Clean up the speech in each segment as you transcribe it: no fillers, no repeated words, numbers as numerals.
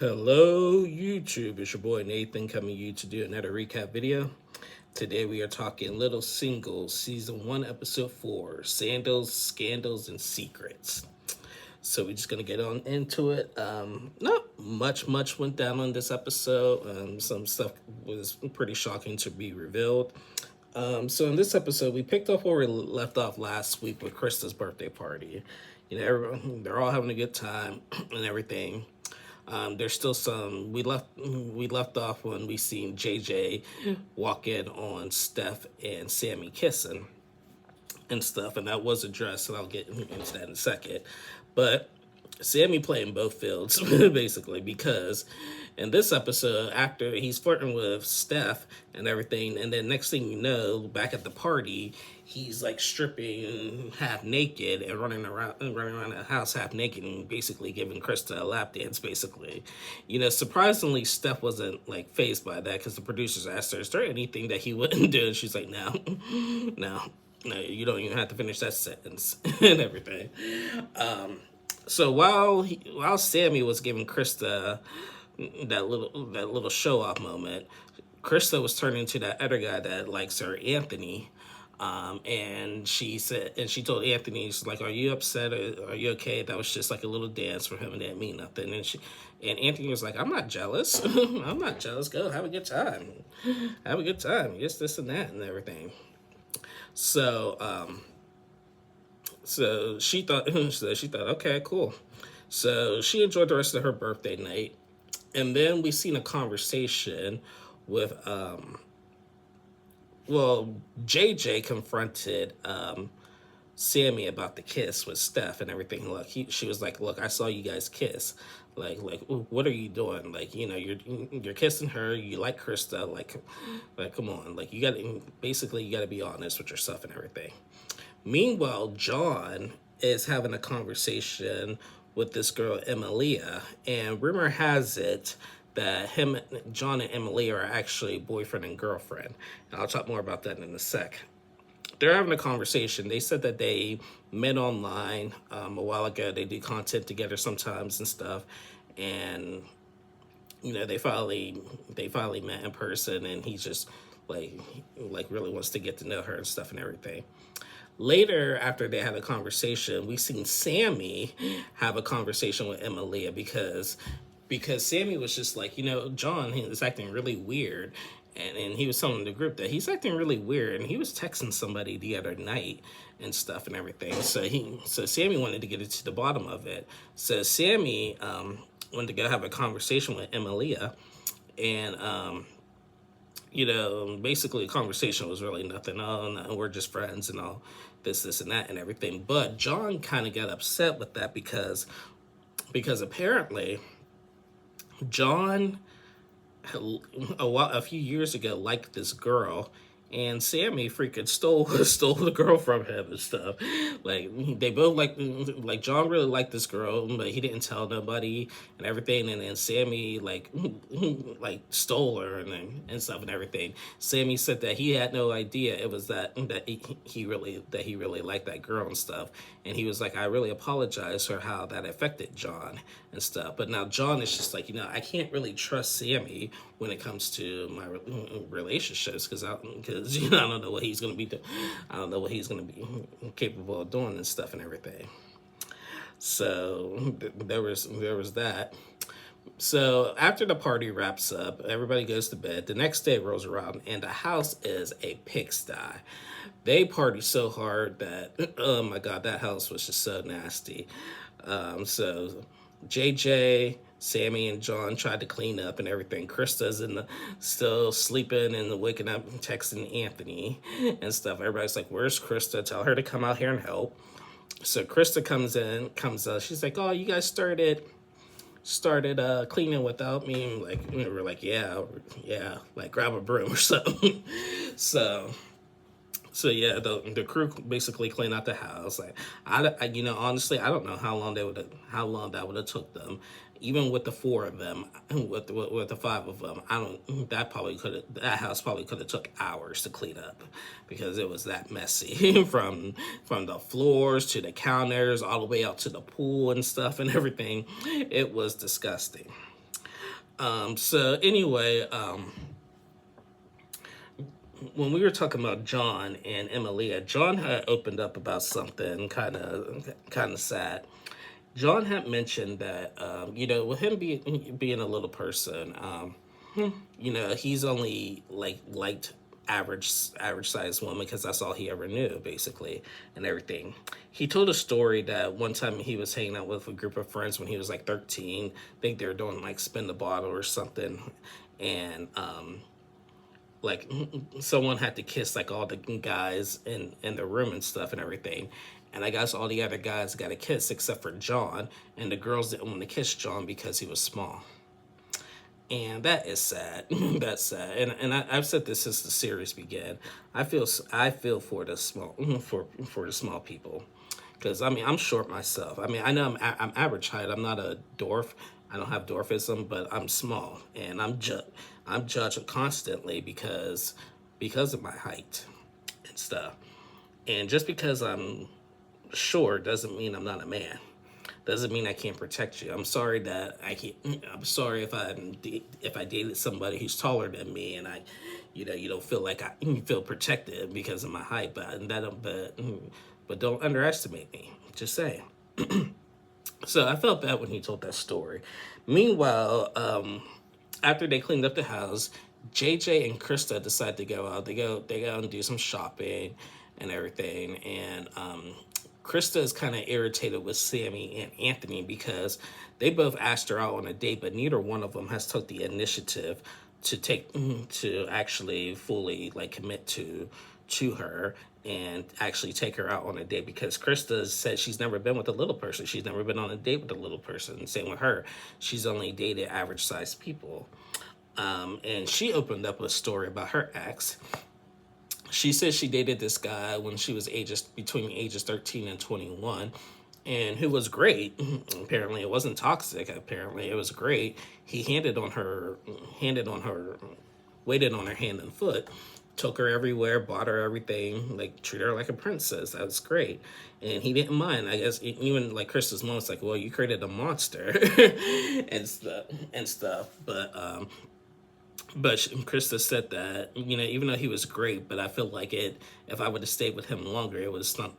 Hello YouTube, it's your boy Nathan coming to you to do another recap video. Today we are talking Little Singles, Season 1, Episode 4, Sandals, Scandals, and Secrets. So we're just going to get on into it. Not much went down on this episode. Some stuff was pretty shocking to be revealed. So in this episode, we picked up where we left off last week with Krista's birthday party. You know, everyone, they're all having a good time and everything. There's still some we left off when we seen JJ walk in on Steph and Sammy kissing and stuff, and that was addressed, and I'll get into that in a second. But Sammy playing both fields basically, because in this episode, after he's flirting with Steph and everything, and then next thing you know, back at the party, he's like stripping half naked and running around the house half naked and basically giving Krista a lap dance. Basically, you know, surprisingly, Steph wasn't like fazed by that because the producers asked her, "Is there anything that he wouldn't do?" And she's like, "No, no." No, you don't even have to finish that sentence and everything. So while Sammy was giving Krista that little show off moment, Krista was turning to that other guy that likes her, Anthony. And she told Anthony, she's like, "Are you upset? Or are you okay? That was just like a little dance for him and didn't mean nothing." And Anthony was like, "I'm not jealous. I'm not jealous. Go have a good time. Have a good time. Just this and that and everything." So, so she thought, okay, cool. So she enjoyed the rest of her birthday night, and then we seen a conversation with, JJ confronted Sammy about the kiss with Steph and everything. She was like, "Look, I saw you guys kiss. Like, what are you doing? Like, you know, you're kissing her. You like Krista. Like, come on. Like, you got to be honest with yourself and everything." Meanwhile, John is having a conversation with this girl, Emilia, and rumor has it that John and Emilia are actually boyfriend and girlfriend. And I'll talk more about that in a sec. They're having a conversation. They said that they met online a while ago. They do content together sometimes and stuff, and you know they finally met in person, and he's just like really wants to get to know her and stuff and everything. Later, after they had a conversation, we seen Sammy have a conversation with Emilia because Sammy was just like, you know, John is acting really weird. And he was telling the group that he's acting really weird, and he was texting somebody the other night and stuff and everything. So Sammy wanted to get it to the bottom of it. So Sammy wanted to go have a conversation with Emilia, and you know, basically the conversation was really nothing. Oh, no, we're just friends and all this and that and everything. But John kind of got upset with that because apparently John a few years ago liked this girl, and Sammy freaking stole stole the girl from him and stuff. Like they both like John really liked this girl, but he didn't tell nobody and everything. And then Sammy like stole her and stuff and everything. Sammy said that he had no idea it was that he really liked that girl and stuff. And he was like, "I really apologize for how that affected John and stuff." But now John is just like, you know, I can't really trust Sammy when it comes to my relationships because you know, I don't know what he's gonna be doing. I don't know what he's gonna be capable of doing and stuff and everything. So there was that. So after the party wraps up, everybody goes to bed. The next day rolls around, and the house is a pigsty. They party so hard that, oh my God, that house was just so nasty. So JJ, Sammy, and John tried to clean up and everything. Krista's still sleeping and waking up and texting Anthony and stuff. Everybody's like, "Where's Krista? Tell her to come out here and help." So Krista comes up. She's like, "Oh, you guys started cleaning without me." Like, we're like, yeah, like grab a broom or something. so so yeah, the crew basically cleaned out the house. Like you know, honestly, I don't know how long that would have took them. Even with the four of them, with the five of them, that house probably could have took hours to clean up because it was that messy from the floors to the counters all the way out to the pool and stuff and everything. It was disgusting. So anyway, when we were talking about John and Emilia, John had opened up about something kind of sad. John had mentioned that with him being a little person, he's only liked average sized woman because that's all he ever knew basically and everything. He told a story that one time he was hanging out with a group of friends when he was like 13. I think they were doing like spin the bottle or something, and like someone had to kiss like all the guys in the room and stuff and everything. And I guess all the other guys got a kiss except for John, and the girls didn't want to kiss John because he was small. And that is sad. That's sad. I've said this since the series began. I feel for the small for the small people, because I mean I'm short myself. I mean I know I'm average height. I'm not a dwarf. I don't have dwarfism, but I'm small, and I'm judged constantly because of my height and stuff. And just because I'm short doesn't mean I'm not a man. Doesn't mean I can't protect you. I'm sorry that I can't. I'm sorry if I dated somebody who's taller than me, and you don't feel like I feel protected because of my height. But don't underestimate me. Just saying. So I felt bad when he told that story. Meanwhile, after they cleaned up the house, JJ and Krista decide to go out. They go and do some shopping and everything. And Krista is kind of irritated with Sammy and Anthony because they both asked her out on a date, but neither one of them has took the initiative to actually fully like commit to her and actually take her out on a date, because Krista said she's never been with a little person. She's never been on a date with a little person. Same with her. She's only dated average sized people. And she opened up a story about her ex. She said she dated this guy when she was between ages 13 and 21, and who was great. Apparently it wasn't toxic. Apparently it was great. He handed on her, waited on her hand and foot, took her everywhere, bought her everything, like treated her like a princess. That was great. And he didn't mind. I guess even like Krista's mom was like, well, you created a monster and stuff. But Krista said that, even though he was great, but I feel like if I would have stayed with him longer, it would have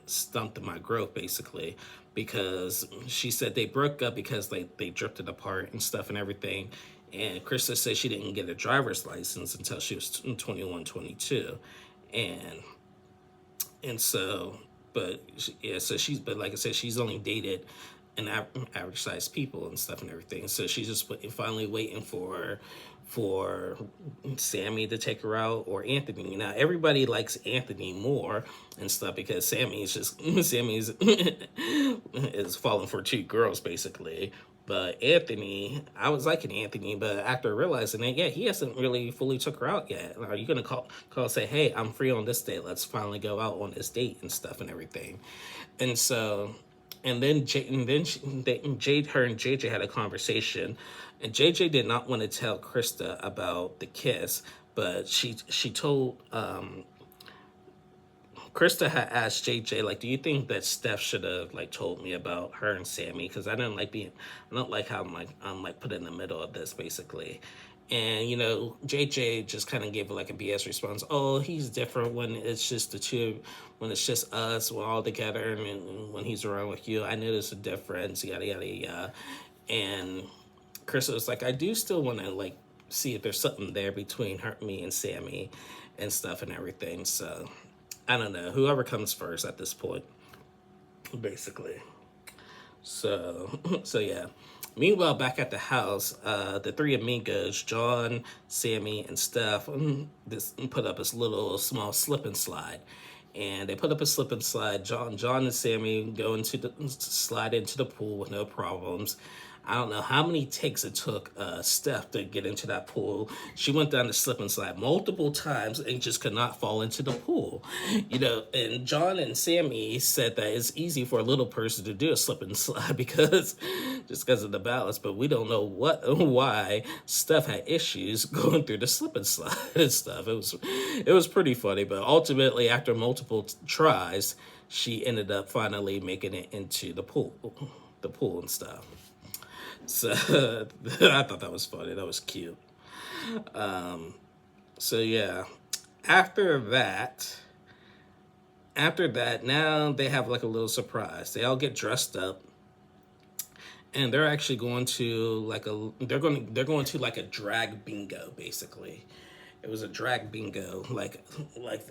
stumped my growth, basically. Because she said they broke up because they drifted apart and stuff and everything. And Krista said she didn't get a driver's license until she was 21, 22. And so, but yeah, but like I said, she's only dated an average sized people and stuff and everything. So she's just finally waiting for Sammy to take her out, or Anthony. Now everybody likes Anthony more and stuff because Sammy's is falling for two girls basically. But Anthony, I was liking Anthony, but after realizing that, yeah, he hasn't really fully took her out yet. Are you gonna call and say, hey, I'm free on this date. Let's finally go out on this date and stuff and everything. And so, and then her and JJ had a conversation, and JJ did not want to tell Krista about the kiss, but she told Krista had asked JJ, like, do you think that Steph should have like told me about her and Sammy? Because I don't like how I'm like put in the middle of this basically. And JJ just kind of gave like a BS response. Oh, he's different when it's just the two, when it's just us, we're all together, and when he's around with you, I notice a difference. Yada yada yada. And Krista was like, I do still want to like see if there's something there between me and Sammy and stuff and everything. So I don't know. Whoever comes first at this point, basically. So yeah. Meanwhile, back at the house, the three amigos, John, Sammy, and Steph, put up this little small slip and slide. And they put up a slip and slide. John and Sammy slide into the pool with no problems. I don't know how many takes it took Steph to get into that pool. She went down the slip and slide multiple times and just could not fall into the pool. And John and Sammy said that it's easy for a little person to do a slip and slide because of the balance, but we don't know why Steph had issues going through the slip and slide and stuff. It was pretty funny, but ultimately after multiple tries, she ended up finally making it into the pool and stuff. So I thought that was funny. That was cute. So yeah, after that, now they have like a little surprise. They all get dressed up, and they're actually going to like a they're going to like a drag bingo basically. It was a drag bingo, like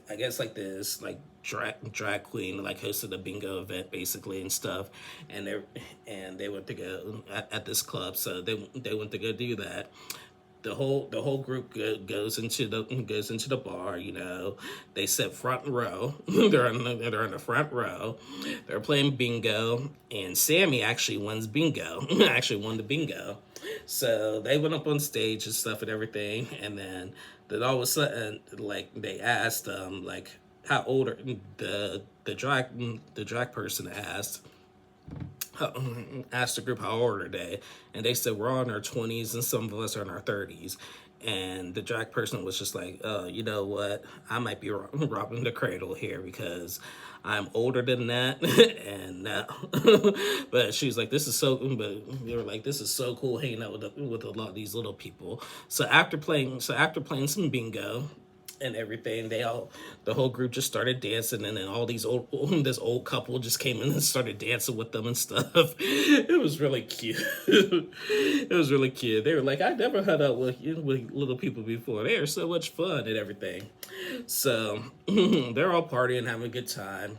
I guess like this like drag queen like hosted a bingo event basically and stuff, and they went to go at this club, so they went to go do that. The whole group goes into the bar. They sit front row. They're in the front row. They're playing bingo, and Sammy actually wins bingo. Actually won the bingo. So they went up on stage and stuff and everything, and then all of a sudden, like they asked like how old are the drag person asked the group how old are they, and they said we're all in our 20s and some of us are in our 30s. And the drag person was just like, oh, you know what? I might be robbing the cradle here because I'm older than that. And now, but she was like, this is so. But they were like, this is so cool hanging out with a lot of these little people. So after playing some bingo and everything, the whole group just started dancing, and then all these this old couple just came in and started dancing with them and stuff. It was really cute. It was really cute. They were like, I never hung out with little people before. They are so much fun and everything. So they're all partying, having a good time.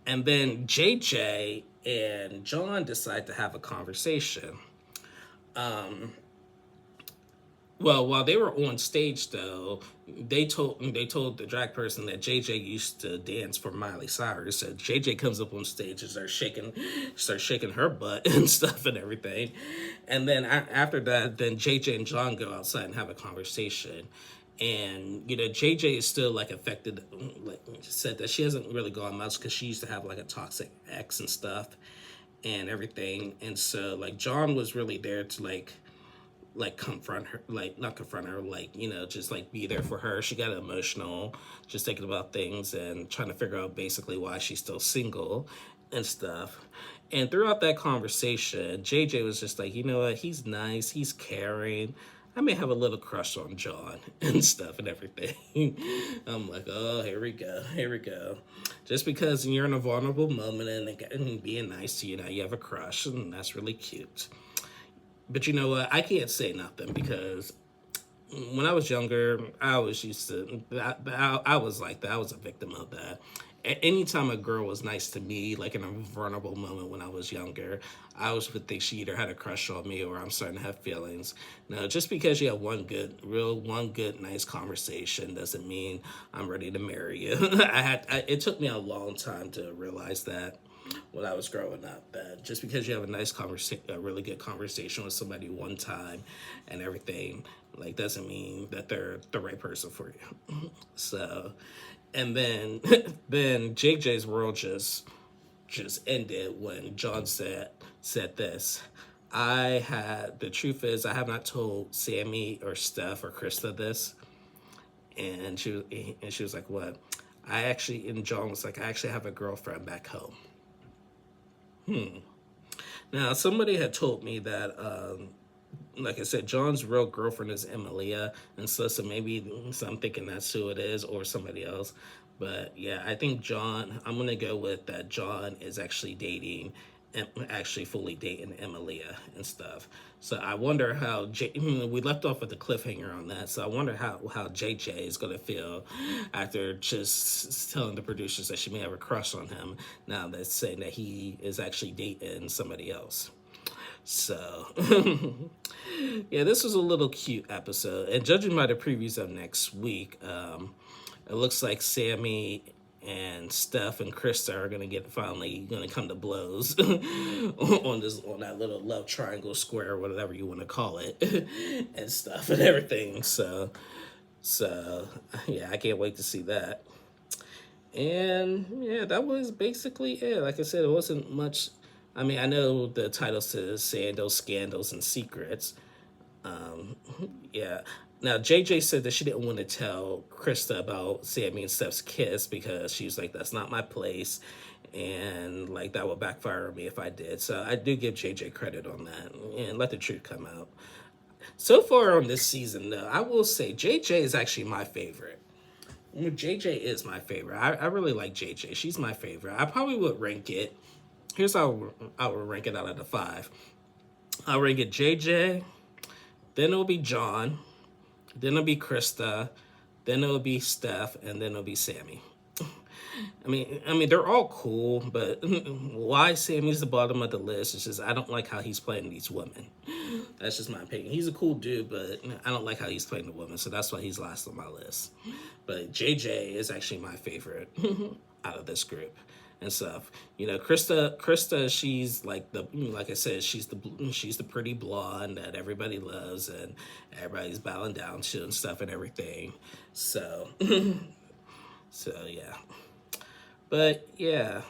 And then JJ and John decide to have a conversation. Well, while they were on stage, though, they told the drag person that JJ used to dance for Miley Cyrus. So JJ comes up on stage and starts shaking her butt and stuff and everything. And then after that, then JJ and John go outside and have a conversation. And JJ is still like affected. Like said that she hasn't really gone much because she used to have like a toxic ex and stuff and everything. And so like John was really there to like confront her, like not confront her, like just like be there for her. She got emotional just thinking about things and trying to figure out basically why she's still single and stuff. And throughout that conversation, JJ was just like, you know what, he's nice, he's caring, I may have a little crush on John and stuff and everything. I'm like, oh, here we go. Just because you're in a vulnerable moment and being nice to you, now you have a crush, and that's really cute. But you know what? I can't say nothing because when I was younger, I was used to. I was like that. I was a victim of that. Anytime a girl was nice to me, like in a vulnerable moment when I was younger, I always would think she either had a crush on me or I'm starting to have feelings. Now, just because you have one good, nice conversation doesn't mean I'm ready to marry you. It took me a long time to realize that when I was growing up, that just because you have a really good conversation with somebody one time and everything, like doesn't mean that they're the right person for you. So, and then then JJ's world just ended when John said this. The truth is I have not told Sammy or Steph or Krista this, and she was like, what? And John was like, I actually have a girlfriend back home. Now, somebody had told me that, like I said, John's real girlfriend is Emilia, and so I'm thinking that's who it is, or somebody else. But yeah, I think I'm gonna go with that. John is actually actually fully dating Emilia and stuff. So I wonder how we left off with the cliffhanger on that. So I wonder how JJ is gonna feel after just telling the producers that she may have a crush on him. Now that's saying that he is actually dating somebody else. So, yeah, this was a little cute episode. And judging by the previews of next week, it looks like Sammy and Steph and Krista are finally gonna come to blows on that little love triangle square, whatever you want to call it, and stuff and everything. So yeah, I can't wait to see that. And yeah, that was basically it. Like I said, it wasn't much. I mean, I know the title says Sandals, Scandals, and Secrets. Yeah. Now, JJ said that she didn't want to tell Krista about Sammy and Steph's kiss because she was like, that's not my place. and like that would backfire on me if I did. So I do give JJ credit on that, and let the truth come out. So far on this season, though, I will say JJ is actually my favorite. JJ is my favorite. I really like JJ. She's my favorite. I probably would rank it. Here's how I would rank it out of the five. I'll rank it JJ, then it'll be John, then it'll be Krista, then it'll be Steph, and then it'll be Sammy. I mean, they're all cool, but why Sammy's the bottom of the list is just I don't like how he's playing these women. That's just my opinion. He's a cool dude, but I don't like how he's playing the women, so that's why he's last on my list. But JJ is actually my favorite out of this group and stuff. Krista, she's like I said, she's the pretty blonde that everybody loves and everybody's bowing down to and stuff and everything. So, yeah. But yeah.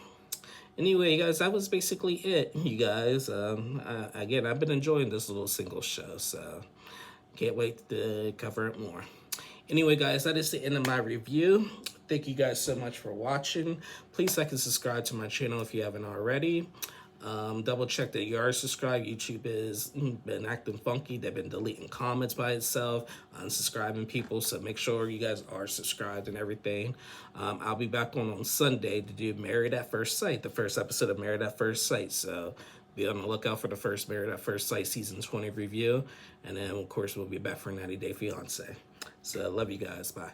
Anyway, guys, that was basically it. You guys, again, I've been enjoying this little single show, so can't wait to cover it more. Anyway, guys, that is the end of my review. Thank you guys so much for watching. Please like and subscribe to my channel if you haven't already. Double check that you are subscribed. YouTube has been acting funky. They've been deleting comments by itself, unsubscribing people. So make sure you guys are subscribed and everything. I'll be back on Sunday to do Married at First Sight, the first episode of Married at First Sight. So be on the lookout for the first Married at First Sight season 20 review. And then, of course, we'll be back for 90 Day Fiance. So love you guys. Bye.